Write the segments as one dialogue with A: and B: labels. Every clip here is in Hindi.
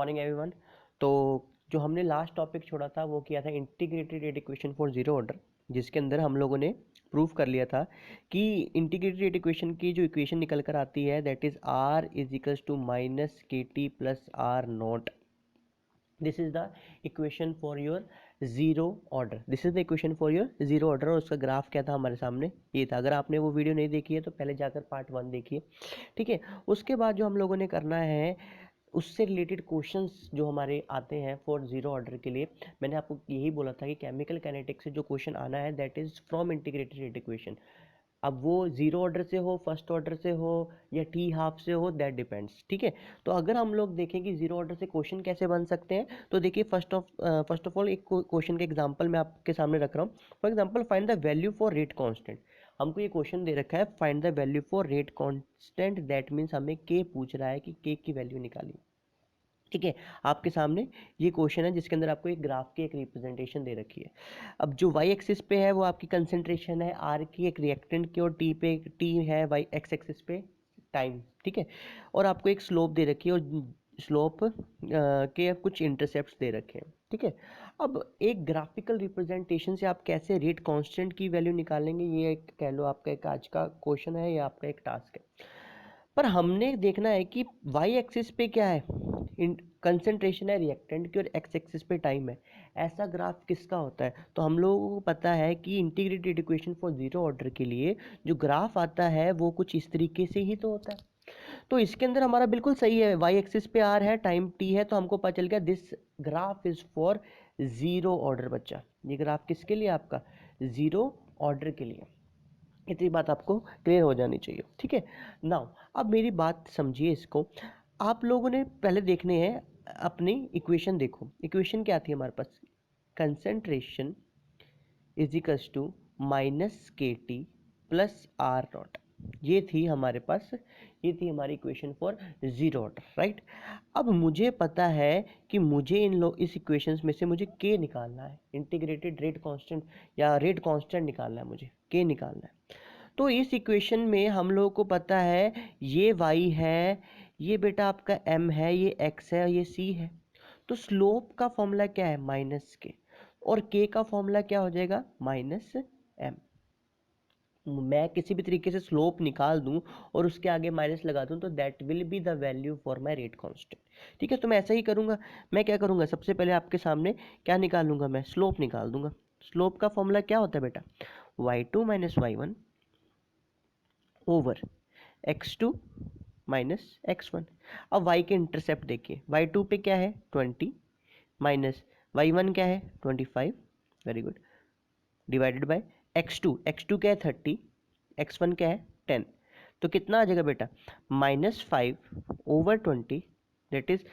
A: Morning everyone. तो जो हमने लास्ट टॉपिक छोड़ा था वो किया था integrated rate equation for zero order, जिसके अंदर हम लोगों ने प्रूव कर लिया था कि इंटीग्रेटेड रेट इक्वेशन की जो इक्वेशन निकल कर आती है that is R is equals to minus K T plus R nought. This is the equation for your zero order. This is the equation for your zero order. और उसका ग्राफ क्या था हमारे सामने ये था। अगर आपने वो वीडियो नहीं देखी है तो पहले जाकर पार्ट 1 देखिए, ठीक है। उसके बाद जो हम लोगों ने करना है उससे रिलेटेड क्वेश्चंस जो हमारे आते हैं फॉर जीरो ऑर्डर के लिए, मैंने आपको यही बोला था कि केमिकल काइनेटिक्स से जो क्वेश्चन आना है that is from integrated rate equation. अब वो जीरो ऑर्डर से हो, फर्स्ट ऑर्डर से हो या टी हाफ से हो, दैट डिपेंड्स, ठीक है। तो अगर हम लोग देखें कि जीरो ऑर्डर से क्वेश्चन कैसे बन सकते हैं, तो देखिए फर्स्ट ऑफ ऑल एक क्वेश्चन का एग्जांपल मैं आपके सामने रख रहा हूँ। For example find the value for rate constant. हमको ये क्वेश्चन दे रखा है find the value for rate constant, that means हमें के पूछ रहा है कि के की वैल्यू निकालिए, ठीक है। आपके सामने ये क्वेश्चन है जिसके अंदर आपको एक ग्राफ की एक रिप्रेजेंटेशन दे रखी है। अब जो वाई एक्सिस पे है वो आपकी कंसंट्रेशन है आर की एक रिएक्टेंट की, और टी पे टी है वाई एक्स एक्सिस पे टाइम, ठीक है। और आपको एक स्लोप दे रखी है और स्लोप के कुछ इंटरसेप्ट्स दे रखे हैं, ठीक है। अब एक ग्राफिकल रिप्रेजेंटेशन से आप कैसे रेट कांस्टेंट की वैल्यू निकालेंगे, ये एक कह लो आपका एक आज का क्वेश्चन है या आपका एक टास्क है। पर हमने देखना है कि वाई एक्सिस पे क्या है, कंसंट्रेशन है रिएक्टेंट की और एक्स एक्सिस पे टाइम है। ऐसा ग्राफ किसका होता है? तो हम लोगों को पता है कि integrated equation for zero order के लिए जो ग्राफ आता है वो कुछ इस तरीके से ही तो होता है। तो इसके अंदर हमारा बिल्कुल सही है, वाई एक्सिस पे आर है, टाइम टी है, तो हमको पता चल गया this graph is for zero order. बच्चा ये ग्राफ किसके लिए? आपका जीरो ऑर्डर के लिए। इतनी बात आपको क्लियर हो जानी चाहिए, ठीक है। नाउ अब मेरी बात समझिए इसको। आप लोगों ने पहले देखने हैं अपनी इक्वेशन। देखो इक्वेशन क्या थी हमारे पास, concentration is equals to minus K T plus R nought. ये थी हमारे पास, ये थी हमारी equation for zero order, right. अब मुझे पता है कि मुझे इस इक्वेशंस में से मुझे के निकालना है, इंटीग्रेटेड रेट कांस्टेंट या रेट कांस्टेंट निकालना है, मुझे के निकालना है। तो इस इक्वेशन में हम लोगों को पता है ये y है, ये बेटा आपका m है, ये x है, ये c है। तो स्लोप का फॉर्मूला क्या है? माइनस के, और k का फॉर्मूला क्या हो जाएगा? Minus m। मैं किसी भी तरीके से स्लोप निकाल दूं और उसके आगे माइनस लगा दूं तो that will be the value for my rate constant, ठीक है। तो मैं ऐसा ही करूंगा। मैं क्या करूंगा, सबसे पहले आपके सामने क्या निकालूंगा, मैं स्लोप निकाल दूंगा। स्लोप का फॉर्मूला क्या होता है बेटा? y2 minus y1 over x2 minus x1। अब y के इंटरसेप्ट देखिए, y2 पे क्या है 20 माइनस y1 क्या है 25, very good, divided by x2। x2 क्या है 30, x1 क्या है 10। तो कितना आ जाएगा बेटा? -5/20, that is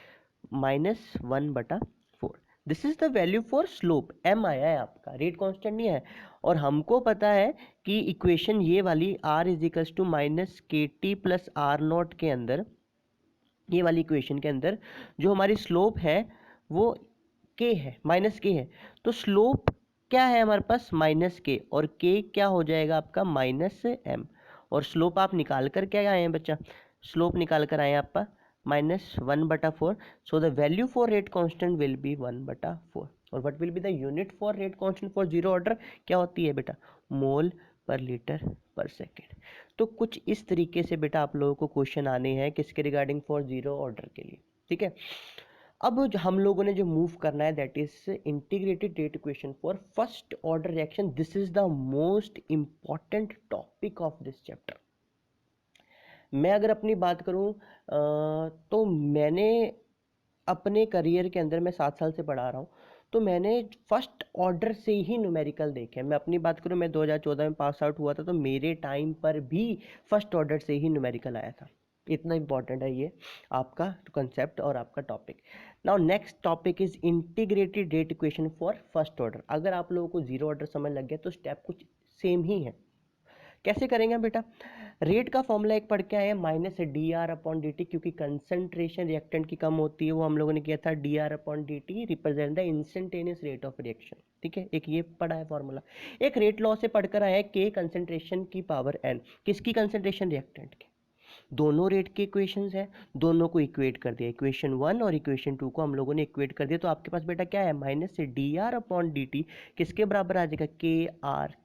A: -1/4। This is the value for slope. m आया है आपका, रेट कांस्टेंट नहीं है। और हमको पता है कि इक्वेशन ये वाली r is equals to minus K T plus R naught के अंदर, ये वाली इक्वेशन के अंदर जो हमारी स्लोप है वो के है, माइनस के है। तो स्लोप क्या है हमारे पास? माइनस के, और के क्या हो जाएगा आपका? Minus M. और स्लोप आप निकाल कर क्या आए हैं बच्चा? स्लोप निकाल कर आए हैं आपका -1/4। So the value for rate constant will be 1/4। और what will be the unit for rate constant for zero order? क्या होती है बेटा? मोल पर लीटर पर सेकेंड। तो कुछ इस तरीके से बेटा आप लोगों को क्वेश्चन आने हैं किसके रिगार्डिंग? फॉर जीरो ऑर्डर के लिए, ठीक है। अब हम लोगों ने जो मूव करना है that is integrated rate equation for first order reaction. This is the most important topic of this chapter. मैं अगर अपनी बात करूं तो मैंने अपने करियर के अंदर, मैं 7 साल से पढ़ा रहा हूँ, तो मैंने फर्स्ट ऑर्डर से ही न्यूमेरिकल देखे। मैं अपनी बात करूँ, मैं 2014 में पास आउट हुआ था, तो मेरे टाइम पर भी फर्स्ट ऑर्डर से ही न्यूमेरिकल आया था। इतना इंपॉर्टेंट है ये आपका कंसेप्ट और आपका topic. Now next topic is integrated rate equation for first order. अगर आप लोगों को जीरो ऑर्डर समझ लग गया तो स्टेप कुछ सेम ही है। कैसे करेंगे बेटा? रेट का फॉर्मूला एक पढ़ के आए हैं, -dr/dt, क्योंकि कंसंट्रेशन रिएक्टेंट की कम होती है, वो हम लोगों ने किया था dr/dt represent the instantaneous rate of reaction, ठीक है। एक ये पढ़ा है फॉर्मूला। एक रेट लॉ से पढ़कर आया है, के कंसंट्रेशन की पावर n। किसकी कंसंट्रेशन? रिएक्टेंट की। दोनों रेट के इक्वेशंस हैं, दोनों को इक्वेट कर दिया, इक्वेशन 1 और इक्वेशन 2 को हम लोगों ने इक्वेट कर दिया। तो आपके पास बेटा क्या है, माइनस से D R upon D T किसके बराबर आ जाएगा, के आर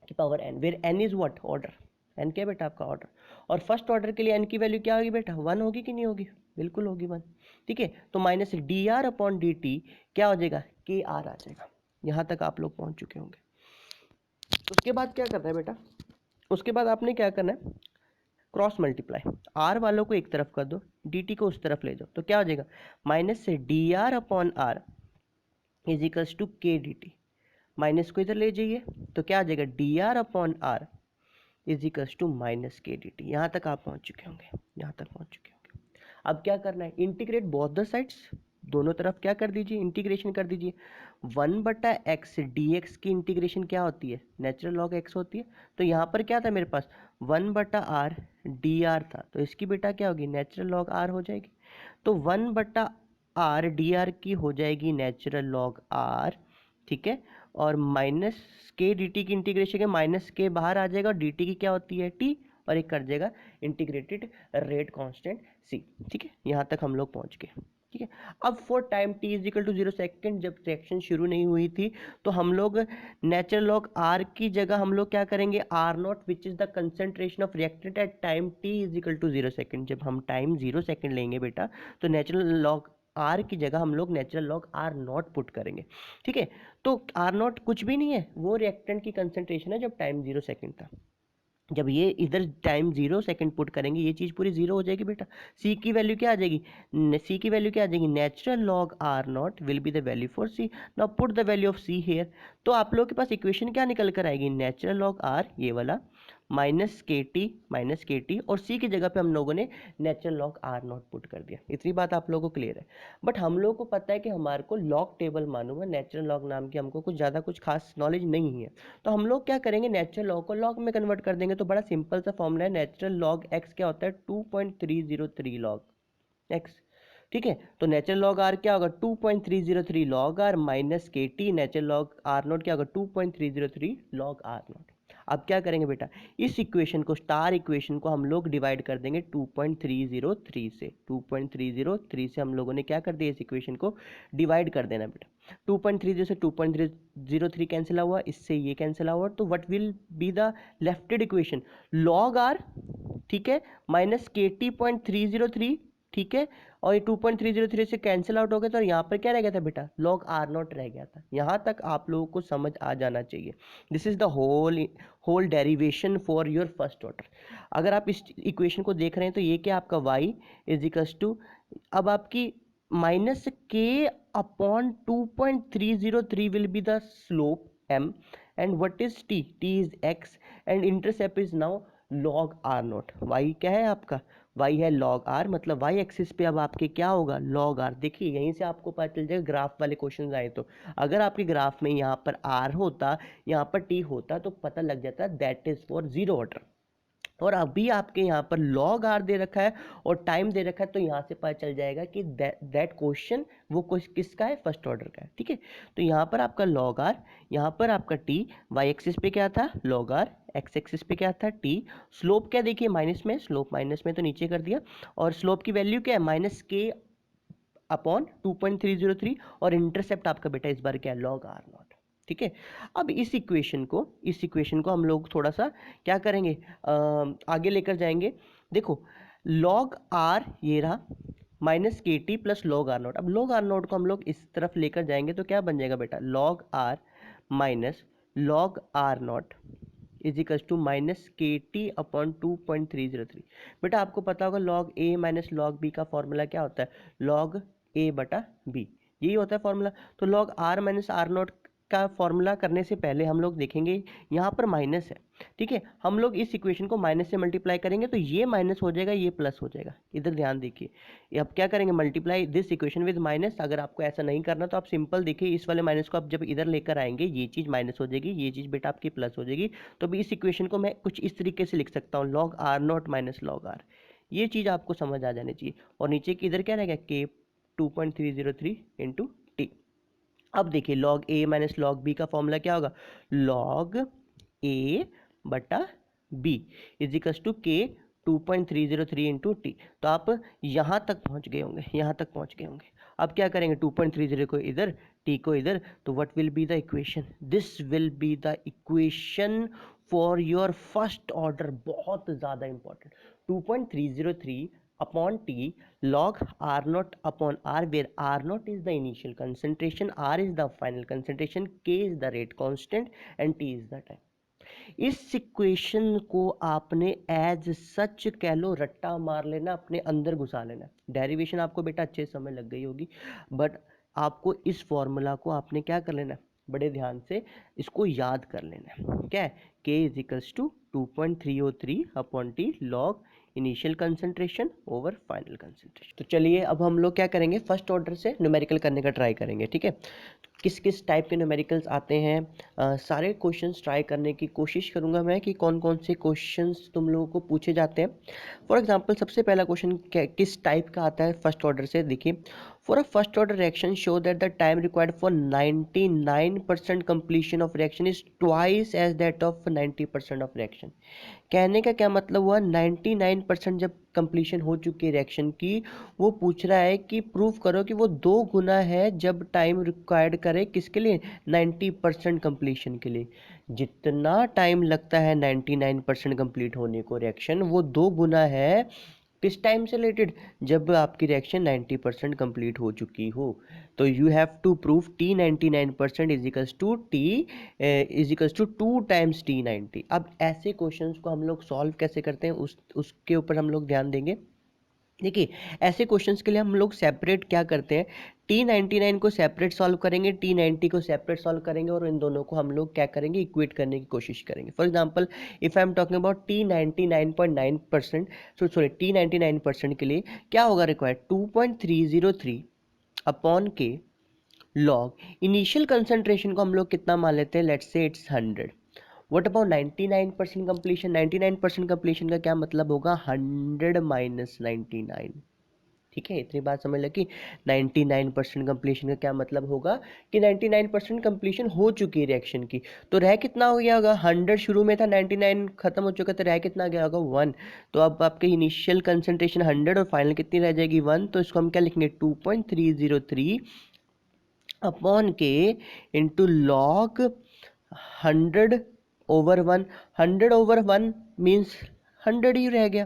A: की power N, where N is what, order. N क्या बेटा आपका ऑर्डर, और फर्स्ट ऑर्डर के लिए एन की वैल्यू क्या होगी बेटा, 1 होगी कि नहीं होगी, बिल्कुल होगी 1। ठीक है, तो माइनस से D R upon D T क्या हो जाएगा, के आर आ जाएगा। यहाँ तक आप लोग पहुँच चुके होंगे। उसके बाद क्या करना है बेटा, उसके बाद आपने क्या करना है, क्रॉस मल्टीप्लाई, आर वालों को एक तरफ कर दो, डी टी को उस तरफ ले जाओ, तो क्या हो जाएगा, माइनस से D R upon R is equals to K D T, minus को इधर ले जाइए तो क्या आ जाएगा, D R upon R is equals to minus K D T. यहाँ तक आप पहुँच चुके होंगे, यहाँ तक पहुँच चुके होंगे। अब क्या करना है, इंटीग्रेट बोथ द साइड्स, दोनों तरफ क्या कर दीजिए, इंटीग्रेशन कर दीजिए। 1/x dx की इंटीग्रेशन क्या होती है, नेचुरल लॉग x होती है। तो यहाँ पर क्या था मेरे पास, 1/r dr था, तो इसकी बेटा क्या होगी, नेचुरल लॉग r हो जाएगी। तो 1/r dr की हो जाएगी नेचुरल लॉग r, ठीक है। और माइनस के डी टी की इंटीग्रेशन के माइनस के बाहर आ जाएगा, और डी टी की क्या होती है, टी, और एक कर जाएगा इंटीग्रेटेड रेट कांस्टेंट सी। ठीक है, यहाँ तक हम लोग पहुँच गए। ठीक है, अब for time t is equal to 0 second, जब रिएक्शन शुरू नहीं हुई थी, तो हम लोग नेचुरल लॉग r की जगह हम लोग क्या करेंगे, r naught which is the concentration of reactant at time t is equal to 0 second. जब हम टाइम 0 सेकेंड लेंगे बेटा, तो नेचुरल लॉग r की जगह हम लोग natural log r not put करेंगे। ठीक है, तो r नॉट कुछ भी नहीं है, वो रिएक्टेंट की कंसेंट्रेशन है जब टाइम 0 सेकेंड था। जब ये इधर टाइम 0 सेकेंड पुट करेंगे, ये चीज़ पूरी 0 हो जाएगी बेटा। सी की वैल्यू क्या आ जाएगी, सी की वैल्यू क्या आ जाएगी, natural log R naught will be the value for C. Now put the value of C here. तो आप लोगों के पास इक्वेशन क्या निकल कर आएगी, नेचुरल लॉग आर ये वाला माइनस के टी, और सी की जगह पे हम लोगों ने natural log R not put कर दिया। इतनी बात आप लोगों को क्लियर है। बट हम लोगों को पता है कि हमारे को लॉग टेबल मालूम है, नेचुरल लॉग नाम की हमको कुछ ज़्यादा कुछ खास नॉलेज नहीं है। तो हम लोग क्या करेंगे, नेचुरल लॉग को लॉग में कन्वर्ट कर देंगे। तो बड़ा सिंपल सा फॉर्मूला है, नेचुरल लॉग एक्स क्या होता है, 2.303 लॉग एक्स। ठीक है, तो नेचुरल लॉग आर क्या होगा, 2.303 log R minus K T, natural log are note क्या होगा, 2.303 लॉग आर नोट। अब क्या करेंगे बेटा, इस इक्वेशन को, स्टार इक्वेशन को हम लोग डिवाइड कर देंगे 2.303 से। 2.303 से हम लोगों ने क्या कर दिया, इस इक्वेशन को डिवाइड कर देना बेटा। 2.30 से 2.303 कैंसिल हुआ, इससे ये कैंसिल हुआ, तो what will be the lefted equation, log R, ठीक है, माइनस के टी 0.303, ठीक है, और ये 2.303 से कैंसिल आउट हो गया, तो यहाँ पर क्या रह गया था बेटा, लॉग आर नॉट रह गया था। यहाँ तक आप लोगों को समझ आ जाना चाहिए। This is the whole derivation for your first order. अगर आप इस इक्वेशन को देख रहे हैं तो ये क्या आपका y इज इक्वल्स टू, अब आपकी माइनस के upon 2.303 will be the slope m, and what is t, t is x, and intercept is now log R not. y क्या है आपका, y है लॉग r, मतलब y एक्सिस पे अब आपके क्या होगा, लॉग r। देखिए यहीं से आपको पता चल जाएगा, ग्राफ वाले क्वेश्चन आए तो अगर आपके ग्राफ में यहाँ पर r होता, यहाँ पर t होता, तो पता लग जाता दैट इज फॉर 0 ऑर्डर। और अभी आपके यहाँ पर लॉग आर दे रखा है और टाइम दे रखा है, तो यहाँ से पता चल जाएगा कि दैट क्वेश्चन वो किसका है, फर्स्ट ऑर्डर का है। ठीक है, तो यहाँ पर आपका लॉग आर, यहाँ पर आपका टी, वाई एक्सिस पे क्या था लॉग आर, एक्स एक्सिस पे क्या था टी, स्लोप क्या देखिए माइनस में, स्लोप माइनस में तो नीचे कर दिया, और स्लोप की वैल्यू क्या है, माइनस के अपॉन 2.303, और इंटरसेप्ट आपका बेटा इस बार क्या है, लॉग आर नॉट। ठीक है, अब इस इक्वेशन को हम लोग थोड़ा सा क्या करेंगे, आगे लेकर जाएंगे। देखो लॉग आर ये रहा, minus K T plus log R not. अब लॉग आर नॉट को हम लोग इस तरफ लेकर जाएंगे तो क्या बन जाएगा बेटा, log R minus log R naught is equal to minus K T upon 2.303। बेटा आपको पता होगा log A minus log B का फॉर्मूला क्या होता है, लॉग ए बटा बी, यही होता है फॉर्मूला। तो log R minus R naught का फॉर्मूला करने से पहले हम लोग देखेंगे यहाँ पर माइनस है। ठीक है, हम लोग इस इक्वेशन को माइनस से मल्टीप्लाई करेंगे तो ये माइनस हो जाएगा, ये प्लस हो जाएगा। इधर ध्यान देखिए, अब क्या करेंगे, multiply this equation with minus. अगर आपको ऐसा नहीं करना तो आप सिंपल देखिए, इस वाले माइनस को आप जब इधर लेकर आएंगे, ये चीज़ माइनस हो जाएगी, ये चीज़ बेटा आपकी प्लस हो जाएगी। तो अभी इस इक्वेशन को मैं कुछ इस तरीके से लिख सकता हूँ, log R not minus log are. ये चीज़ आपको समझ आ जानी चाहिए। और नीचे की इधर क्या रहेगा, के 2.303 इंटू टी। अब देखिए log A minus log B का फॉर्मूला क्या होगा, लॉग ए बटा बी इज इक्वल टू के 2.303 इंटू टी। तो आप यहाँ तक पहुँच गए होंगे, यहाँ तक पहुँच गए होंगे। अब क्या करेंगे, 2.30 को इधर, टी को इधर, तो what will be the equation, this will be the equation for your first order. बहुत ज़्यादा important, 2.303 upon t log r naught upon r, where r naught is the initial concentration, r is the final concentration, k is the rate constant and t is the time। इस इक्वेशन को आपने एज सच कह लो, रट्टा मार लेना, अपने अंदर घुसा लेना। डेरिवेशन आपको बेटा अच्छे समय लग गई होगी, बट आपको इस फॉर्मूला को आपने क्या कर लेना, बड़े ध्यान से इसको याद कर लेना। क्या है, k is equals to 2.303 upon T log initial concentration over final concentration. तो चलिए अब हम लोग क्या करेंगे, फर्स्ट ऑर्डर से न्यूमेरिकल करने का ट्राई करेंगे। ठीक है, किस किस टाइप के न्यूमेरिकल्स आते हैं, सारे क्वेश्चंस ट्राई करने की कोशिश करूंगा मैं कि कौन कौन से क्वेश्चंस तुम लोगों को पूछे जाते हैं। फॉर एग्जांपल सबसे पहला क्वेश्चन किस टाइप का आता है फर्स्ट ऑर्डर से, देखिए, for a first order reaction show that the time required for 99% completion of reaction is twice as that of 90% of reaction. कहने का क्या मतलब हुआ, 99% जब कंप्लीशन हो चुकी है रिएक्शन की, वो पूछ रहा है कि प्रूफ करो कि वो 2 गुना है जब टाइम रिक्वायर्ड करे किसके लिए, 90% कंप्लीशन के लिए। जितना टाइम लगता है 99% कंप्लीट होने को रिएक्शन, वो 2 गुना है किस टाइम से रिलेटेड, जब आपकी रिएक्शन 90% कंप्लीट हो चुकी हो। तो you have to prove T 99% is equals to T is equals to 2 times T 90। अब ऐसे क्वेश्चंस को हम लोग सॉल्व कैसे करते हैं, उसके ऊपर हम लोग ध्यान देंगे। देखिए, ऐसे क्वेश्चंस के लिए हम लोग सेपरेट क्या करते हैं, T99 को सेपरेट सॉल्व करेंगे, T90 को सेपरेट सॉल्व करेंगे, और इन दोनों को हम लोग क्या करेंगे, इक्वेट करने की कोशिश करेंगे। For example if I am talking about T99.9%, sorry T99% के लिए क्या होगा रिक्वायर्ड, 2.303 अपॉन के लॉग इनिशियल कंसंट्रेशन को हम लोग कितना मान लेते हैं, let's say it's 100। What about 99% completion, 99% completion का क्या मतलब होगा, 100 माइनस 99। ठीक है, इतनी बात समझ लगी। 99% कंप्लीशन का क्या मतलब होगा कि 99% कंप्लीशन हो चुकी है रिएक्शन की, तो रह कितना हो गया होगा, 100 शुरू में था, 99 खत्म हो चुका, तो रह कितना गया होगा, 1। तो अब आपके इनिशियल कंसंट्रेशन 100 और फाइनल कितनी रह जाएगी, 1। तो इसको हम क्या लिखेंगे, 2.303 upon K into log 100/1। 100/1 means 100 ही रह गया।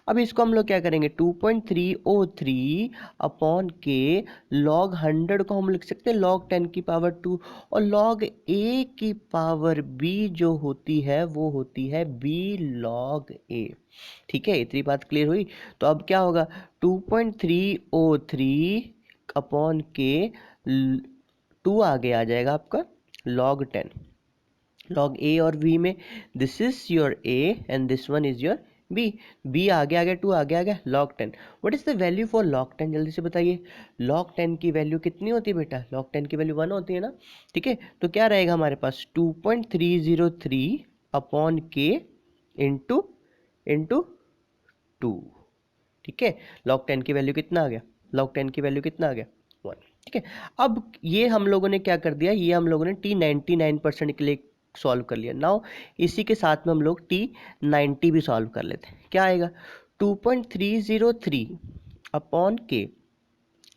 A: अब इसको हम लोग क्या करेंगे, 2.303 अपॉन के लॉग 100 को हम लिख सकते हैं लॉग 10 की पावर 2, और लॉग a की पावर b जो होती है वो होती है b लॉग a। ठीक है, इतनी बात क्लियर हुई। तो अब क्या होगा, 2.303 अपॉन के 2 आगे आ जाएगा आपका log 10, log a और b में this is your a and this one is your b। b आगे आ गया, 2 आगे आ गया, log 10। What is the value for log 10, जल्दी से बताइए। log 10 की वैल्यू कितनी होती है बेटा, log 10 की वैल्यू 1 होती है ना। ठीक है, तो क्या रहेगा हमारे पास, 2.303 अपॉन के इंटू इंटू 2। ठीक है, log 10 की वैल्यू कितना आ गया, log 10 की वैल्यू कितना आ गया, 1। ठीक है, अब ये हम लोगों ने क्या कर दिया, ये हम लोगों ने T99% के लिए सॉल्व कर लिया। नाउ इसी के साथ में हम लोग T90 भी सॉल्व कर लेते हैं। क्या आएगा, 2.303 अपॉन के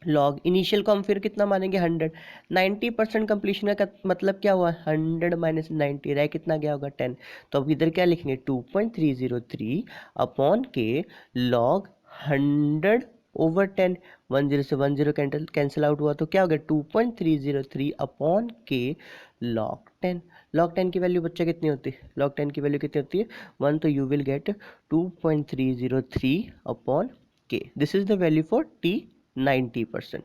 A: लॉग इनिशियल को हम फिर कितना मानेंगे, 100। 90% कंप्लीशन का मतलब क्या हुआ, 100 माइनस 90, रह कितना गया होगा, 10। तो अब इधर क्या लिखेंगे, 2.303 अपॉन के लॉग 100/10। 10 से 10 कैंसिल आउट हुआ, तो क्या हो गया, 2.303 अपॉन के लॉग 10। लॉग 10 की वैल्यू बच्चा कितनी होती है, लॉग 10 की वैल्यू कितनी होती है, 1। तो यू विल गेट 2.303 अपॉन के। This is the value for T90%।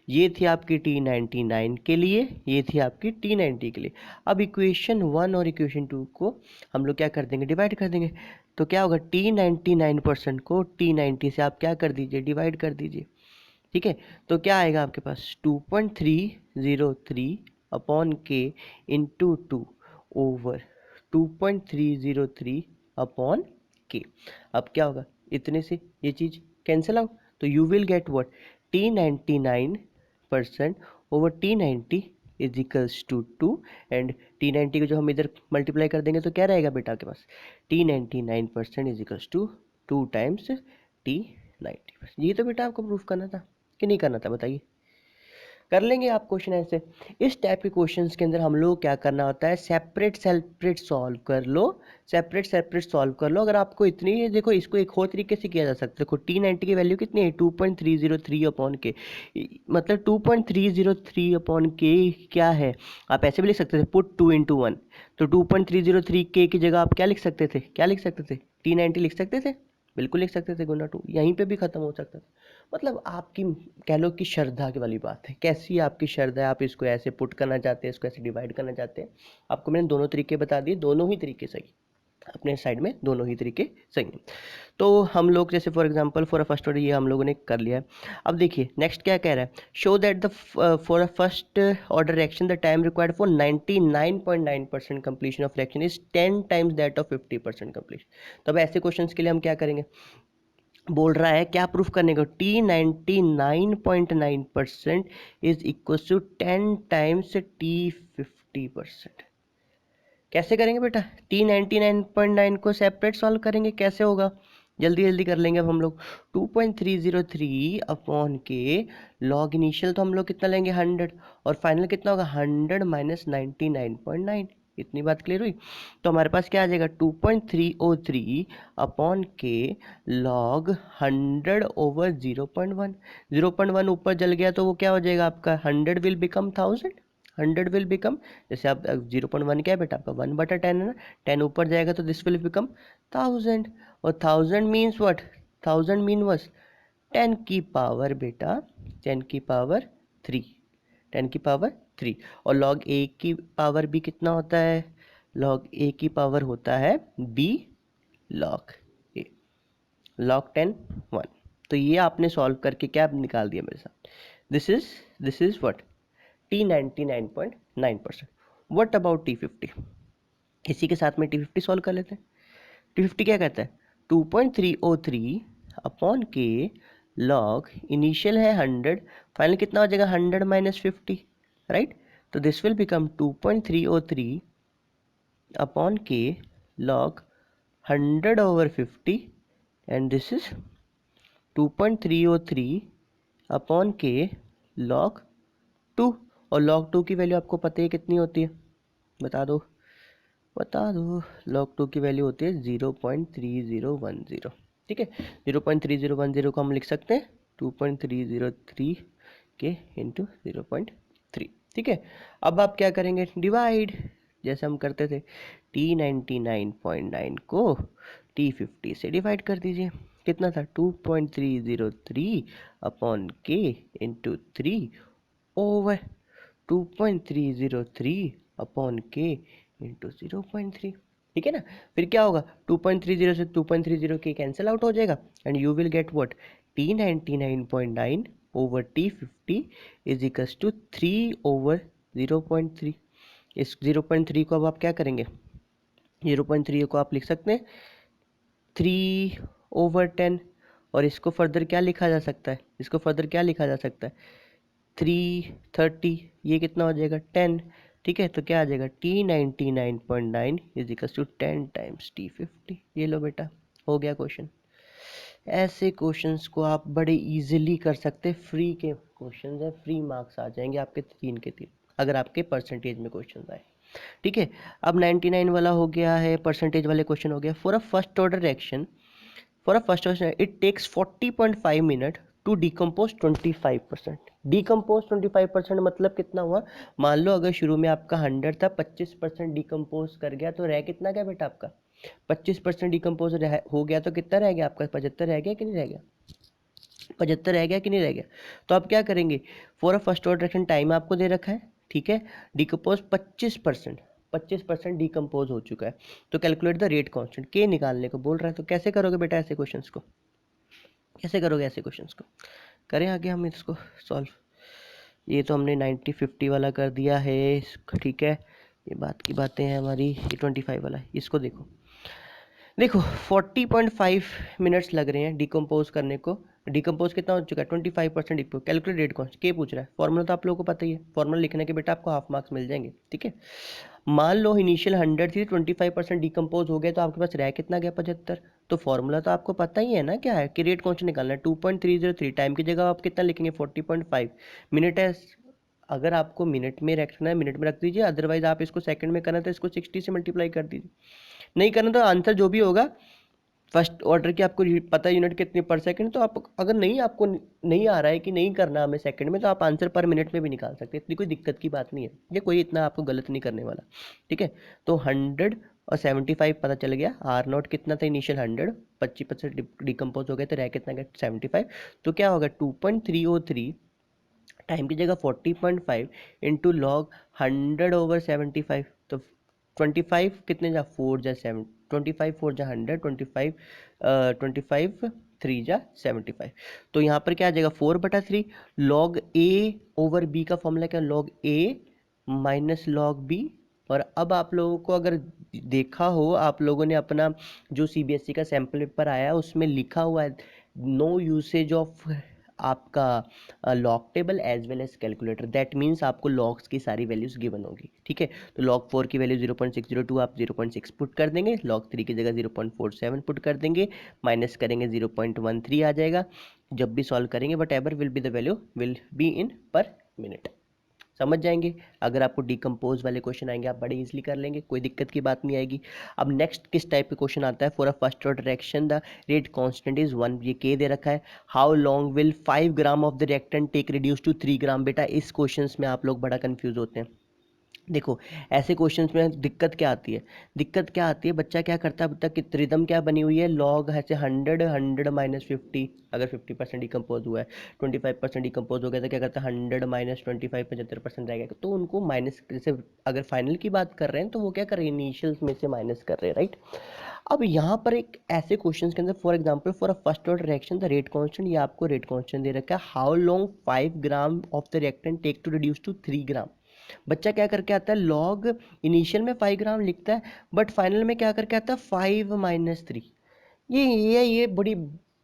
A: ये थी आपकी T99 के लिए, ये थी आपकी T90 के लिए। अब इक्वेशन 1 और इक्वेशन 2 को हम लोग क्या कर देंगे, डिवाइड कर देंगे। तो क्या होगा, T99% को T90 से आप क्या कर दीजिए, डिवाइड कर दीजिए। ठीक है, तो क्या आएगा आपके पास, 2.303 upon K into 2 over 2.303 upon K. अब क्या होगा, इतने से ये चीज़ कैंसिल आउट, तो you will get what, T99% over T90 is equals to 2, and T90 को जो हम इधर मल्टीप्लाई कर देंगे तो क्या रहेगा बेटा आपके पास, T99% is equals to 2 times T 90। ये तो बेटा आपको प्रूफ करना था कि नहीं करना था, बताइए। कर लेंगे आप क्वेश्चन ऐसे। इस टाइप के क्वेश्चंस के अंदर हम लोग क्या करना होता है, सेपरेट सेपरेट सॉल्व कर लो, सेपरेट सेपरेट सॉल्व कर लो। अगर आपको इतनी, देखो इसको एक और तरीके से किया जा सकता है। देखो T90 की वैल्यू कितनी है, 2.303 अपॉन के, मतलब 2.303 अपॉन के क्या है, आप ऐसे भी लिख सकते थे, पुट 2 into 1। तो 2.303 के की जगह आप क्या लिख सकते थे, क्या लिख सकते थे, T90 लिख सकते थे, बिल्कुल लिख सकते थे, गुना 2 यहीं पे भी खत्म हो सकता था। मतलब आपकी कह लो कि श्रद्धा की वाली बात है, कैसी आपकी श्रद्धा है, आप इसको ऐसे पुट करना चाहते हैं, इसको ऐसे डिवाइड करना चाहते हैं। आपको मैंने दोनों तरीके बता दिए, दोनों ही तरीके सही, अपने साइड में दोनों ही तरीके सही हैं। तो हम लोग जैसे for example for a first order ये हम लोगों ने कर लिया है। अब देखिए नेक्स्ट क्या कह रहा है, show that the for a first order reaction the time required for 99.9% completion of reaction is 10 times that of 50% completion. तो अब ऐसे क्वेश्चंस के लिए हम क्या करेंगे, बोल रहा है क्या प्रूफ करने को, T99.9% is equal to 10 times T50%। कैसे करेंगे बेटा, T99.9 को सेपरेट सॉल्व करेंगे, कैसे होगा, जल्दी जल्दी कर लेंगे अब हम लोग। 2.303 अपॉन के लॉग इनिशियल तो हम लोग कितना लेंगे 100, और फाइनल कितना होगा 100 माइनस 99.9। इतनी बात क्लियर हुई। तो हमारे पास क्या आ जाएगा 2.303 अपॉन के लॉग 100 ओवर 0.1। 0.1 ऊपर जल गया तो वो क्या हो जाएगा आपका, 100 विल बिकम 1000, 100 विल बिकम, जैसे आप 0.1 क्या है बेटा आपका 1/10 है ना, 10 ऊपर जाएगा तो दिस विल बिकम 1000, और 1000 मीन्स व्हाट, 1000 मीन वॉज 10 की पावर बेटा 10 की पावर 3, 10 की पावर 3। और लॉग ए की पावर भी कितना होता है, लॉग ए की पावर होता है बी लॉग ए, लॉग 10 1। तो ये आपने सॉल्व करके क्या निकाल दिया मेरे साथ, this is what T99.9%। What about T50, इसी के साथ में T50 सॉल्व कर लेते हैं। T50 क्या कहता है, 2.303 अपॉन के लॉग इनिशियल है 100, फाइनल कितना हो जाएगा 100 माइनस 50, राइट। तो दिस विल बिकम 2.303 अपॉन के log 100 over 50, and this is 2.303 upon के लॉग 2। और log 2 की वैल्यू आपको पता है कितनी होती है, बता दो बता दो, log 2 की वैल्यू होती है 0.3010। ठीक है, 0.3010 को हम लिख सकते हैं 2.303 के इंटू 0.3। ठीक है, अब आप क्या करेंगे, डिवाइड, जैसे हम करते थे, T99.9 को T50 से डिवाइड कर दीजिए। कितना था 2.303 upon K into 3 over 2.303 upon K into 0.3। ठीक है ना, फिर क्या होगा 2.30 से 2.30 के कैंसिल आउट हो जाएगा, and you will get what T99.9 over T50 is equals to 3 over 0.3। इस 0.3 को अब आप क्या करेंगे, 0.3 को आप लिख सकते हैं 3 ओवर 10, और इसको फर्दर क्या लिखा जा सकता है, इसको फर्दर क्या लिखा जा सकता है 330, ये कितना हो जाएगा 10। ठीक है, तो क्या आ जाएगा T99.9 is equal to 10 times T50। ये लो बेटा, हो गया क्वेश्चन। ऐसे क्वेश्चंस को आप बड़े इजीली कर सकते हैं, फ्री के क्वेश्चंस हैं, फ्री मार्क्स आ जाएंगे आपके 3 के 3 अगर आपके परसेंटेज में क्वेश्चन आए। ठीक है, अब 99 वाला हो गया है, परसेंटेज वाले क्वेश्चन हो गया। For a first order reaction, for a first order it takes 40.5 minute to decompose 25%। Decompose 25% मतलब कितना हुआ, मान लो अगर शुरू में आपका 100 था, 25% डिकम्पोज कर गया तो रह कितना गया बेटा आपका 25% डिकम्पोज हो गया तो कितना रह गया आपका 75 रह गया कि नहीं रह गया, 75 रह गया कि नहीं रह गया। तो आप क्या करेंगे, for a first order reaction time आपको दे रखा है, ठीक है, डिकम्पोज 25% डिकम्पोज हो चुका है, तो कैलकुलेट द रेट कांस्टेंट के निकालने को बोल रहा है। तो कैसे करोगे बेटा ऐसे क्वेश्चंस को, कैसे करोगे ऐसे क्वेश्चंस को, करें आगे हम इसको सॉल्व। ये तो हमने 90-50 वाला कर दिया है, ठीक है, ये बात की बातें हैं हमारी। ये 25 वाला, इसको देखो, देखो 40.5 मिनट्स लग रहे हैं डिकम्पोज करने को डिकम्पोज कितना हो चुका है 25%। कैलकुलेट रेट कॉस्ट के पूछ रहा है, फॉर्मूला तो आप लोगों को पता ही है, फॉर्मूला लिखने के बेटा आपको हाफ मार्क्स मिल जाएंगे। ठीक है, मान लो इनिशियल 100 थी, 25% डिकम्पोज हो गया तो आपके पास रह कितना गया 75। तो फॉर्मूला तो आपको पता ही है ना क्या है कि रेट कॉन्स्टेंट निकालना है 2.303। टाइम की जगह आप कितना लिखेंगे 40.5। मिनट है, अगर आपको मिनट में रखना है मिनट में रख दीजिए, अदरवाइज आप इसको सेकंड में करना है तो इसको 60 से मल्टीप्लाई कर दीजिए। नहीं करना तो आंसर जो भी होगा फर्स्ट ऑर्डर की आपको पता है यूनिट कितनी पर सेकंड, तो आप अगर नहीं आपको नहीं आ रहा है कि नहीं करना हमें सेकंड में, तो आप आंसर पर मिनट में भी निकाल सकते हैं, इतनी कोई दिक्कत की बात नहीं है, ये कोई इतना आपको गलत नहीं करने वाला। ठीक है, तो 100 और 75 पता चल गया। आर नॉट कितना था इनिशियल 100, 25% डिकम्पोज हो गया तो रह कितना गया 75। तो क्या होगा 2.303 टाइम की जगह 40.5 इंटू लॉग 100/75। तो 25 कितने जा 4 जा 7, 25 4 जा 100, 25 25 3 जा 75। तो यहाँ पर क्या आ जाएगा 4/3। लॉग ए ओवर बी का फॉर्मूला क्या, log A minus log B. और अब आप लोगों को अगर देखा हो, आप लोगों ने अपना जो सीबीएसई का सैम्पल पेपर आया उसमें लिखा हुआ है नो यूसेज ऑफ आपका log table as well as calculator. That means आपको लॉग्स की सारी वैल्यूज गिवन होगी। ठीक है, तो लॉग 4 की वैल्यू 0.602 आप 0.6 पुट कर देंगे, लॉग 3 की जगह 0.47 पुट कर देंगे, माइनस करेंगे 0.13 आ जाएगा। जब भी सॉल्व करेंगे what ever will be the value will be in पर मिनट। समझ जाएंगे। अगर आपको डिकम्पोज वाले क्वेश्चन आएंगे आप बड़े इजीली कर लेंगे, कोई दिक्कत की बात नहीं आएगी। अब नेक्स्ट किस टाइप के क्वेश्चन आता है, for a first order reaction the rate constant is 1, ये के दे रखा है। How long will 5 gram of the reactant take reduce to 3 gram. बेटा इस क्वेश्चन में आप लोग बड़ा कंफ्यूज होते हैं। देखो ऐसे क्वेश्चंस में दिक्कत क्या आती है, दिक्कत क्या आती है, बच्चा क्या करता है, बच्चा की रिदम क्या बनी हुई है, लॉग ऐसे 100 माइनस 50, अगर 50% डिकम्पोज हुआ है 25% डिकम्पोज हो गया तो क्या करता है 100 माइनस 25 75% रह गया। तो उनको माइनस, जैसे अगर फाइनल की बात कर रहे हैं तो वो क्या कर रहे हैं इनिशियल्स में से माइनस कर रहे हैं, राइट। अब यहाँ पर एक ऐसे क्वेश्चन के अंदर for example for a first order reaction the rate constant, ये आपको रेट कांस्टेंट दे रखा है। How long 5 gram of the reactant take to reduce to 3 gram. बच्चा क्या करके आता है, लॉग इनिशियल में 5 ग्राम लिखता है बट फाइनल में क्या करके आता है 5-3। ये बड़ी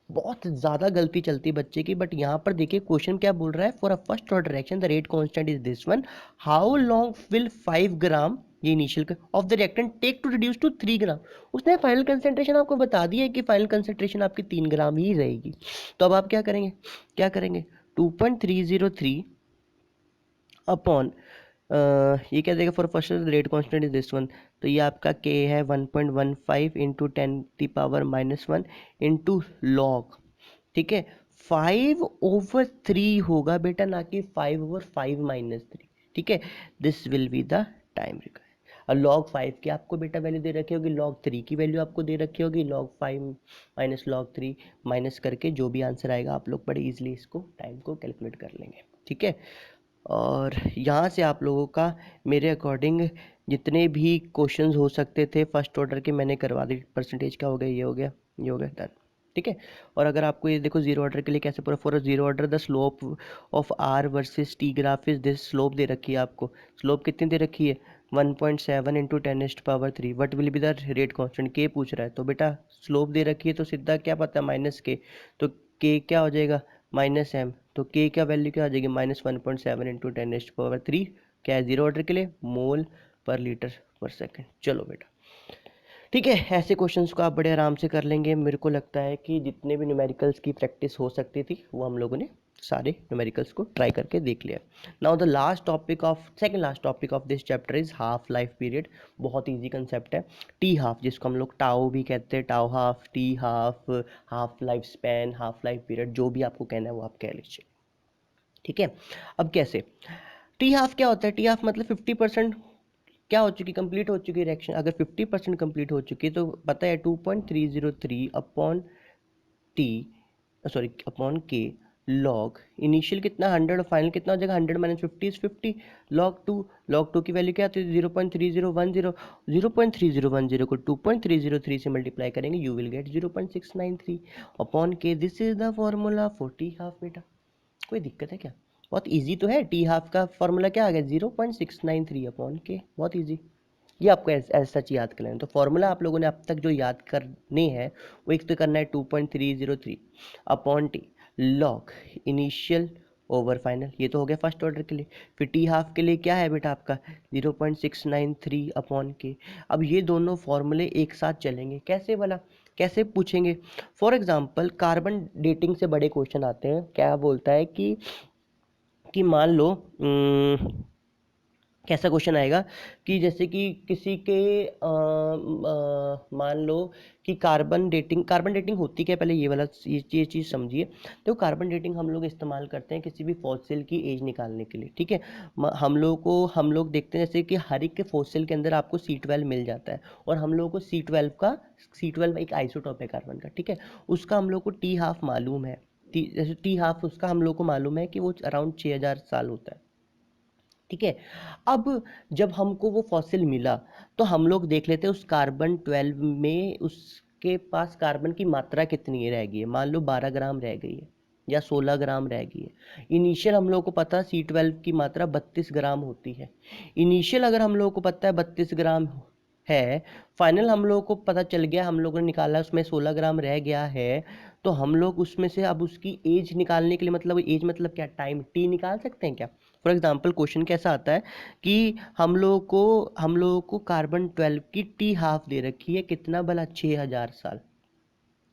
A: बहुत ज़्यादा गलती चलती है बच्चे की। बट यहाँ पर देखिए क्वेश्चन क्या बोल रहा है, for a first order reaction the rate constant is this one, how long will 5 gram, ये initial of the reactant take to reduce to 3 gram. उसने फाइनल कंसेंट्रेशन आपको बता दिया है कि फाइनल कंसेंट्रेशन आपकी 3 ग्राम ही रहेगी। तो अब आप क्या करेंगे, क्या करेंगे 2.303 अपॉन ये क्या देगा for first rate constant is this one, तो ये आपका के है 1.15 इंटू 10⁻⁻1 इंटू लॉग। ठीक है, 5/3 होगा बेटा, ना कि 5/5-3। ठीक है, this will be the time required. और लॉग 5 की आपको बेटा वैल्यू दे रखी होगी, लॉग 3 की वैल्यू आपको दे रखी होगी, लॉग 5 माइनस लॉग 3 माइनस करके जो भी आंसर आएगा आप लोग बड़े इजीली इसको टाइम को कैलकुलेट कर लेंगे। ठीक है, और यहाँ से आप लोगों का मेरे अकॉर्डिंग जितने भी क्वेश्चंस हो सकते थे फर्स्ट ऑर्डर के मैंने करवा दी। परसेंटेज का हो गया, ये हो गया, ये हो गया, डन। ठीक है, और अगर आपको ये देखो जीरो ऑर्डर के लिए कैसे पूरा, for zero order the slope of R versus T graph is this, slope दे रखी है आपको, स्लोप कितनी दे रखी है 1.7 into 10⁻3। What will be the rate constant, K पूछ रहा है तो बेटा स्लोप दे रखी है तो सीधा क्या पता है माइनस के, तो के क्या हो जाएगा माइनस एम। तो के क्या वैल्यू क्या आ जाएगी -1.7 इंटू 10⁻3, क्या है जीरो ऑर्डर के लिए मोल पर लीटर पर सेकेंड। चलो बेटा ठीक है, ऐसे क्वेश्चंस को आप बड़े आराम से कर लेंगे। मेरे को लगता है कि जितने भी न्यूमेरिकल्स की प्रैक्टिस हो सकती थी वो हम लोगों ने सारे न्यूमेरिकल्स को ट्राई करके देख लिया। Now the last topic of second last topic of this chapter is half life period. बहुत इजी कंसेप्ट है, टी हाफ जिसको हम लोग टाओ भी कहते हैं, tau half, T half, half life span, half life period, जो भी आपको कहना है वो आप कह लीजिए। ठीक है, अब कैसे, टी हाफ क्या होता है, टी हाफ मतलब 50% क्या हो चुकी, कंप्लीट हो चुकी रिएक्शन। अगर 50% कंप्लीट हो चुकी है तो पता है 2.303 अपॉन टी, सॉरी अपॉन के, लॉग इनिशियल कितना 100 और फाइनल कितना हो जाएगा 100 माइनस 50 इज 50, लॉग 2 की वैल्यू क्या आती है 0.3010, 0.3010 को 2.303 से मल्टीप्लाई करेंगे यू विल गेट 0.693 अपॉन के। This is the formula for T half. बेटा कोई दिक्कत है क्या, बहुत इजी तो है। टी हाफ का फॉर्मूला क्या आ गया 0.693 अपॉन के, बहुत इजी। ये आपको ऐसा सच याद कर लेना। तो फॉर्मूला आप लोगों ने अब तक जो याद करने हैं वो एक तो करना है 2.303 upon T, log initial over final, ये तो हो गया फर्स्ट ऑर्डर के लिए। फिर टी हाफ के लिए क्या है बेटा आपका 0.693 अपॉन के। अब ये दोनों फॉर्मूले एक साथ चलेंगे, कैसे वाला, कैसे पूछेंगे। फॉर एग्जांपल कार्बन डेटिंग से बड़े क्वेश्चन आते हैं, क्या बोलता है कि मान लो कैसा क्वेश्चन आएगा कि जैसे कि किसी के मान लो कि कार्बन डेटिंग होती क्या है, पहले ये वाला ये चीज़ समझिए। तो कार्बन डेटिंग हम लोग इस्तेमाल करते हैं किसी भी फॉसिल की एज निकालने के लिए, ठीक है। हम लोग देखते हैं जैसे कि हर एक के फॉसिल के अंदर आपको C12 मिल जाता है, और हम लोग को C12 एक आइसोटॉप है कार्बन का, ठीक है। उसका हम लोग को टी हाफ मालूम है, जैसे टी हाफ उसका हम लोग को मालूम है कि वो अराउंड 6000 साल होता है, ठीक है। अब जब हमको वो फॉसिल मिला तो हम लोग देख लेते हैं उस कार्बन 12 में उसके पास कार्बन की मात्रा कितनी रह गई है। मान लो 12 ग्राम रह गई है या 16 ग्राम रह गई है। इनिशियल हम लोग को पता C12 की मात्रा 32 ग्राम होती है। इनिशियल अगर हम लोग को पता है 32 ग्राम है, फाइनल हम लोग को पता चल गया, हम लोगों ने निकाला उसमें 16 ग्राम रह गया है, तो हम लोग उसमें से अब उसकी एज निकालने के लिए, मतलब एज मतलब क्या, टाइम टी निकाल सकते हैं क्या। फॉर एग्जाम्पल क्वेश्चन कैसा आता है कि हम लोगों को कार्बन 12 की टी हाफ दे रखी है, कितना भला 6000 साल,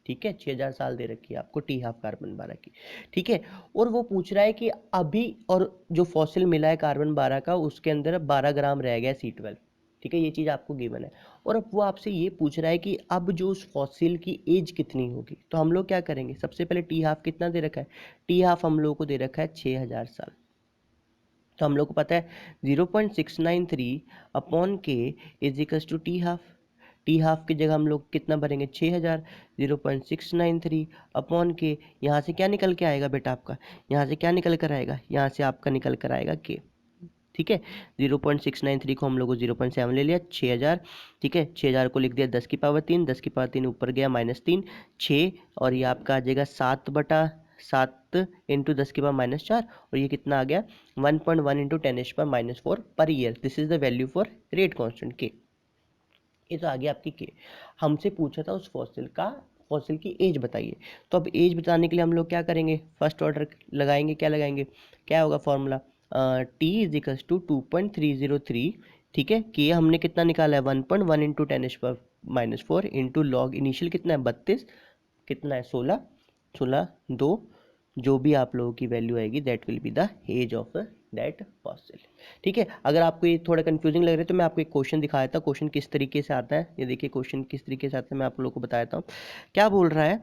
A: ठीक है। 6000 साल दे रखी है आपको टी हाफ कार्बन 12 की, ठीक है। और वो पूछ रहा है कि अभी, और जो फॉसिल मिला है कार्बन 12 का उसके अंदर 12 ग्राम रह गया C12, ठीक है। ये चीज़ आपको गिवन है, और अब वो आपसे ये पूछ रहा है कि अब जो उस फॉसिल की एज कितनी होगी। तो हम लोग क्या करेंगे, सबसे पहले टी हाफ कितना दे रखा है, टी हाफ हम लोग को दे रखा है 6000 साल। तो हम लोग को पता है 0.693 upon K is equals to T half. T half की जगह हम लोग कितना भरेंगे 6000, 0.693 अपॉन के, यहाँ से क्या निकल के आएगा बेटा आपका, यहाँ से क्या निकल कर आएगा, यहाँ से आपका निकल कर आएगा के, ठीक है। 0.693 को हम लोग को 0.7 ले लिया, 6000, ठीक है। 6000 को लिख दिया 10 की पावर 3, 10 की पावर 3 ऊपर गया -3, 6, और ये आपका आ जाएगा 7/7 इंटू 10 की पावर -4, और ये कितना आ गया 1.1 into 10⁻⁻4 per year. This is the value for rate constant के। ये तो आ गया आपकी के। हमसे पूछा था उस फॉसिल की एज बताइए। तो अब एज बताने के लिए हम लोग क्या करेंगे, फर्स्ट ऑर्डर लगाएंगे, क्या लगाएंगे, क्या होगा formula, T is equals to 2.303, ठीक है। कि हमने कितना निकाला है 1.1 इंटू 10⁻⁻4 इंटू लॉग इनिशियल कितना है 32, कितना है 16, 2, जो भी आप लोगों की वैल्यू आएगी that will be the age of that fossil, ठीक है। अगर आपको ये थोड़ा कंफ्यूजिंग लग रहा है तो मैं आपको एक क्वेश्चन दिखाया था, क्वेश्चन किस तरीके से आता है, ये देखिए क्वेश्चन किस तरीके से आता है, मैं आप लोगों को बताया था। क्या बोल रहा है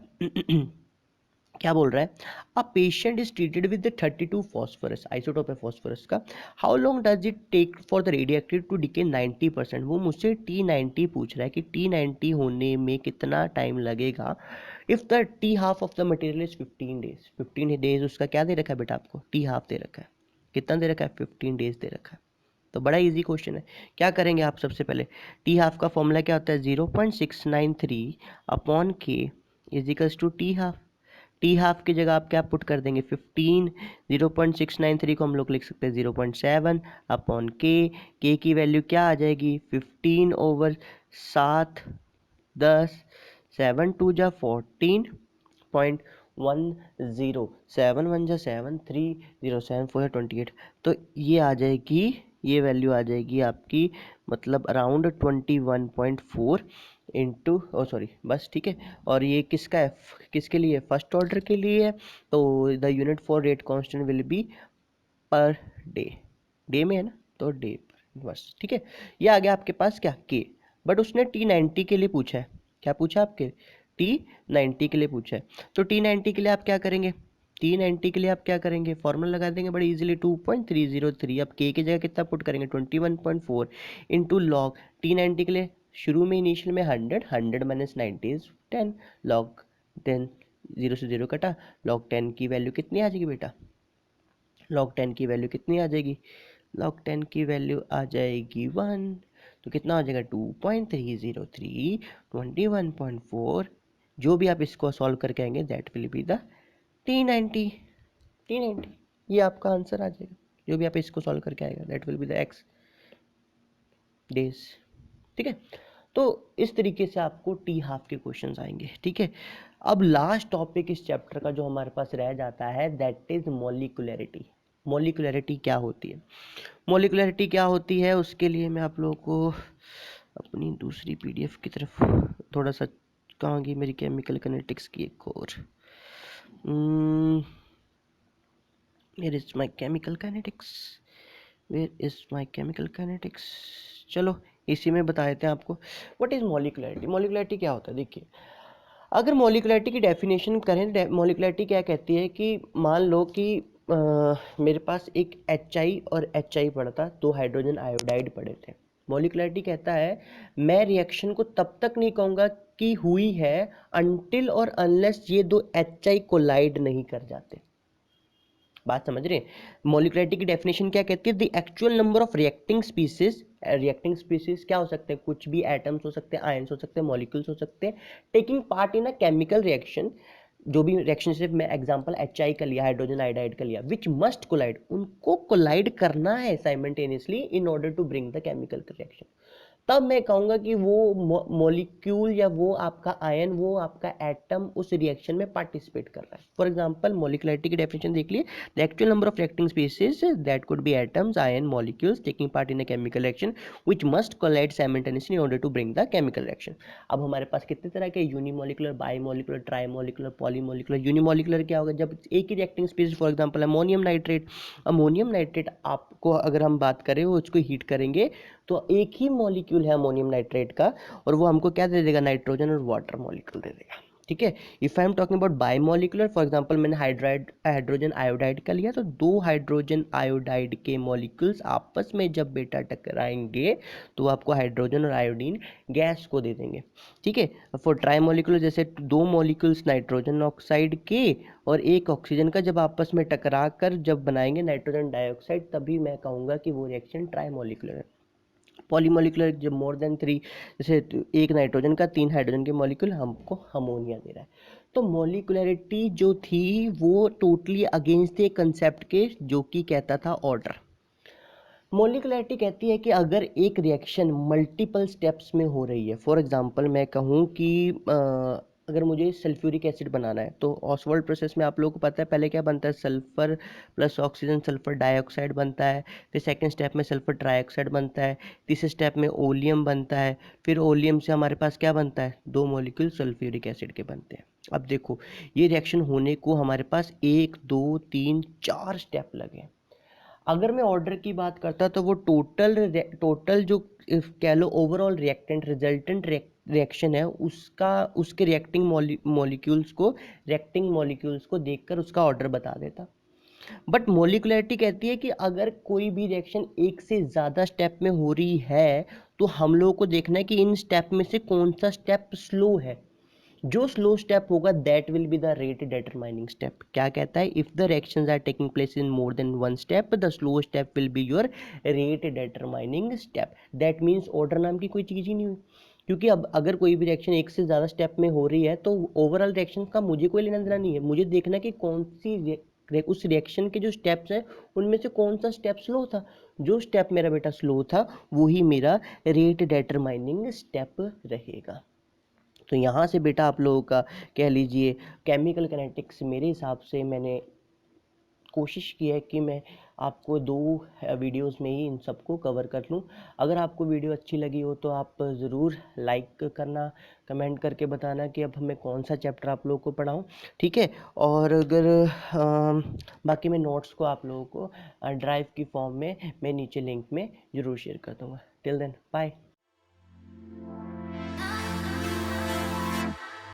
A: क्या बोल रहा है, a patient is treated with the 32 phosphorus, isotope है फॉस्फोरस का। How long does it take for the radioactive to decay 90%। वो मुझसे T90 पूछ रहा है कि T90 होने में कितना टाइम लगेगा if the T half of the material is 15 days. 15 days उसका क्या दे रखा है बेटा आपको, टी हाफ दे रखा है, कितना दे रखा है 15 डेज दे रखा है। तो बड़ा इजी क्वेश्चन है। क्या करेंगे आप, सबसे पहले टी हाफ का फॉर्मूला क्या होता है 0.693 upon K is equals to T half. T half की जगह आप क्या पुट कर देंगे 15, 0.693 को हम लोग लिख सकते हैं 0.7 अपॉन के की वैल्यू क्या आ जाएगी 15/7, 10, 7 2 जा 14.10, 7 1 जा 7, 3 0 7 4 28। तो ये आ जाएगी, ये वैल्यू आ जाएगी आपकी, मतलब अराउंड 21.4 इंटू, ओ सॉरी बस, ठीक है। और ये किसका है, किसके लिए, फर्स्ट ऑर्डर के लिए है। तो the unit for rate constant will be per day, day में है ना, तो डे पर, बस ठीक है। ये आ गया आपके पास क्या के। बट उसने T90 के लिए पूछा है, क्या पूछा आपके T90 के लिए पूछा है। तो T90 के लिए आप क्या करेंगे, T90 के लिए आप क्या करेंगे, फॉर्मूला लगा देंगे बड़ी इजीली 2.303। अब के की जगह कितना पुट करेंगे 21.4 इंटू लॉग T90 के लिए शुरू में इनिशियल में 100 -90 इज 10, लॉग 10, 0 से 0 कटा, लॉग 10 की वैल्यू कितनी आ जाएगी बेटा, लॉग 10 की वैल्यू कितनी आ जाएगी, लॉग 10 की वैल्यू आ जाएगी 1। तो कितना हो जाएगा 2.303, 21.4, जो भी आप इसको सॉल्व करके आएंगे that will be the T90, T90, ये आपका आंसर आ जाएगा। जो भी आप इसको सॉल्व करके आएगा that will be the x days, ठीक है। तो इस तरीके से आपको टी हाफ के क्वेश्चंस आएंगे, ठीक है। अब लास्ट टॉपिक इस चैप्टर का जो हमारे पास रह जाता है दैट इज मॉलिक्यूलैरिटी। मॉलिक्यूलैरिटी क्या होती है? मॉलिक्यूलैरिटी क्या होती है उसके लिए मैं आप लोगों को अपनी दूसरी पीडीएफ की तरफ थोड़ा सा, कहाँ गई मेरी केमिकल काइनेटिक्स की एक और, where is my chemical kinetics, where is my chemical kinetics. चलो इसी में बता देते हैं आपको व्हाट इज मॉलिक्यूलैरिटी। मॉलिक्यूलैरिटी क्या होता है? देखिए, अगर मॉलिक्यूलैरिटी की डेफिनेशन करें, मॉलिक्यूलैरिटी क्या कहती है कि मान लो कि मेरे पास एक HI और HI पड़ा था, 2 हाइड्रोजन आयोडाइड पड़े थे। मॉलिक्यूलैरिटी कहता है मैं रिएक्शन को तब तक नहीं कहूँगा कि हुई है अनटिल और अनलेस ये 2 HI कोलाइड नहीं कर जाते। बात समझ रहे हैं? मॉलिक्यूलैरिटी की डेफिनेशन क्या कहती है? The actual number of reacting species. Reacting species क्या हो सकते हैं? कुछ भी एटम्स हो सकते हैं, आयंस हो सकते हैं, मॉलिक्यूल्स हो सकते हैं, taking part in a chemical reaction. जो भी रिएक्शन, सिर्फ मैं एग्जांपल HI का लिया, हाइड्रोजन आयोडाइड का लिया, विच मस्ट कोलाइड, उनको कोलाइड करना है simultaneously in order to bring the chemical reaction. तब मैं कहूँगा कि वो मॉलिक्यूल या वो आपका आयन, वो आपका एटम उस रिएक्शन में पार्टिसिपेट कर रहा है। फॉर एग्जांपल मॉलिक्यूलैरिटी की डेफिनेशन देख लिए, the actual number of reacting species that could be atoms, ion, molecules taking part in a chemical reaction which must collide simultaneously in order to bring the chemical reaction. अब हमारे पास कितने तरह के, unimolecular, bimolecular, trimolecular, polymolecular. Unimolecular क्या होगा? जब एक ही reacting species, for example ammonium nitrate. Ammonium nitrate आपको अगर हम बात करें, वो उसको हीट करेंगे तो एक ही मॉलिक्यूल है अमोनियम नाइट्रेट का, और वो हमको क्या दे देगा? नाइट्रोजन और वाटर मॉलिक्यूल दे देगा। ठीक है। If I am talking about bimolecular, for example मैंने हाइड्रोजन आयोडाइड का लिया, तो 2 हाइड्रोजन आयोडाइड के मॉलिक्यूल्स आपस में जब बेटा टकराएंगे तो आपको हाइड्रोजन और आयोडीन गैस को दे देंगे। ठीक है। फॉर ट्राईमोलिकुलर, जैसे 2 मॉलिक्यूल्स नाइट्रोजन ऑक्साइड के और 1 ऑक्सीजन का जब आपस में टकरा कर जब बनाएंगे नाइट्रोजन डाइऑक्साइड, तभी मैं कहूँगा कि वो रिएक्शन ट्राईमोलिकुलर है। पॉलीमोलिकुलर, जब मोर देन 3, जैसे 1 नाइट्रोजन का 3 हाइड्रोजन के मॉलिक्यूल हमको अमोनिया दे रहा है। तो मॉलिक्यूलैरिटी जो थी वो टोटली अगेंस्ट थे कंसेप्ट के, जो कि कहता था ऑर्डर। मॉलिक्यूलैरिटी कहती है कि अगर एक रिएक्शन मल्टीपल स्टेप्स में हो रही है, फॉर एग्जांपल मैं कहूँ कि अगर मुझे सल्फ्यूरिक एसिड बनाना है, तो ऑसवाल्ड प्रोसेस में आप लोगों को पता है पहले क्या बनता है? Sulphur plus oxygen sulphur dioxide बनता है, फिर सेकंड स्टेप में सल्फर ट्राइऑक्साइड बनता है, तीसरे स्टेप में ओलियम बनता है, फिर ओलियम से हमारे पास क्या बनता है? 2 मॉलिक्यूल सल्फ्यूरिक एसिड के बनते हैं। अब देखो, ये रिएक्शन होने को हमारे पास 1 2 3 4 स्टेप लगे। अगर मैं ऑर्डर की बात करता तो वो टोटल जो कह लो ओवरऑल रिएक्टेंट रिजल्टेंट रिएक्शन है, उसका, उसके रिएक्टिंग मॉलिक्यूल्स को देखकर उसका ऑर्डर बता देता। बट मॉलिक्यूलैरिटी कहती है कि अगर कोई भी रिएक्शन एक से ज़्यादा स्टेप में हो रही है, तो हम लोगों को देखना है कि इन स्टेप में से कौन सा स्टेप स्लो है। जो स्लो स्टेप होगा that will be the rate determining step. क्या कहता है? If the reactions are taking place in more than one step, the slow step will be your rate determining step. That means order नाम की कोई चीज़ ही नहीं हुई, क्योंकि अब अगर कोई भी रिएक्शन एक से ज़्यादा स्टेप में हो रही है तो ओवरऑल रिएक्शन का मुझे कोई लेना देना नहीं है। मुझे देखना कि कौन सी उस रिएक्शन के जो स्टेप्स हैं उनमें से कौन सा स्टेप स्लो था। जो स्टेप मेरा बेटा स्लो था वही मेरा रेट डिटरमाइनिंग स्टेप रहेगा। तो यहाँ से बेटा आप लोगों का कह लीजिए केमिकल काइनेटिक्स, मेरे हिसाब से मैंने कोशिश की है कि मैं आपको 2 वीडियोस में ही इन सबको कवर कर लूँ। अगर आपको वीडियो अच्छी लगी हो तो आप ज़रूर लाइक करना, कमेंट करके बताना कि अब हमें कौन सा चैप्टर आप लोगों को पढ़ाऊँ। ठीक है। और अगर बाकी मैं नोट्स को आप लोगों को ड्राइव की फॉर्म में मैं नीचे लिंक में ज़रूर शेयर कर दूँगा। Till then bye.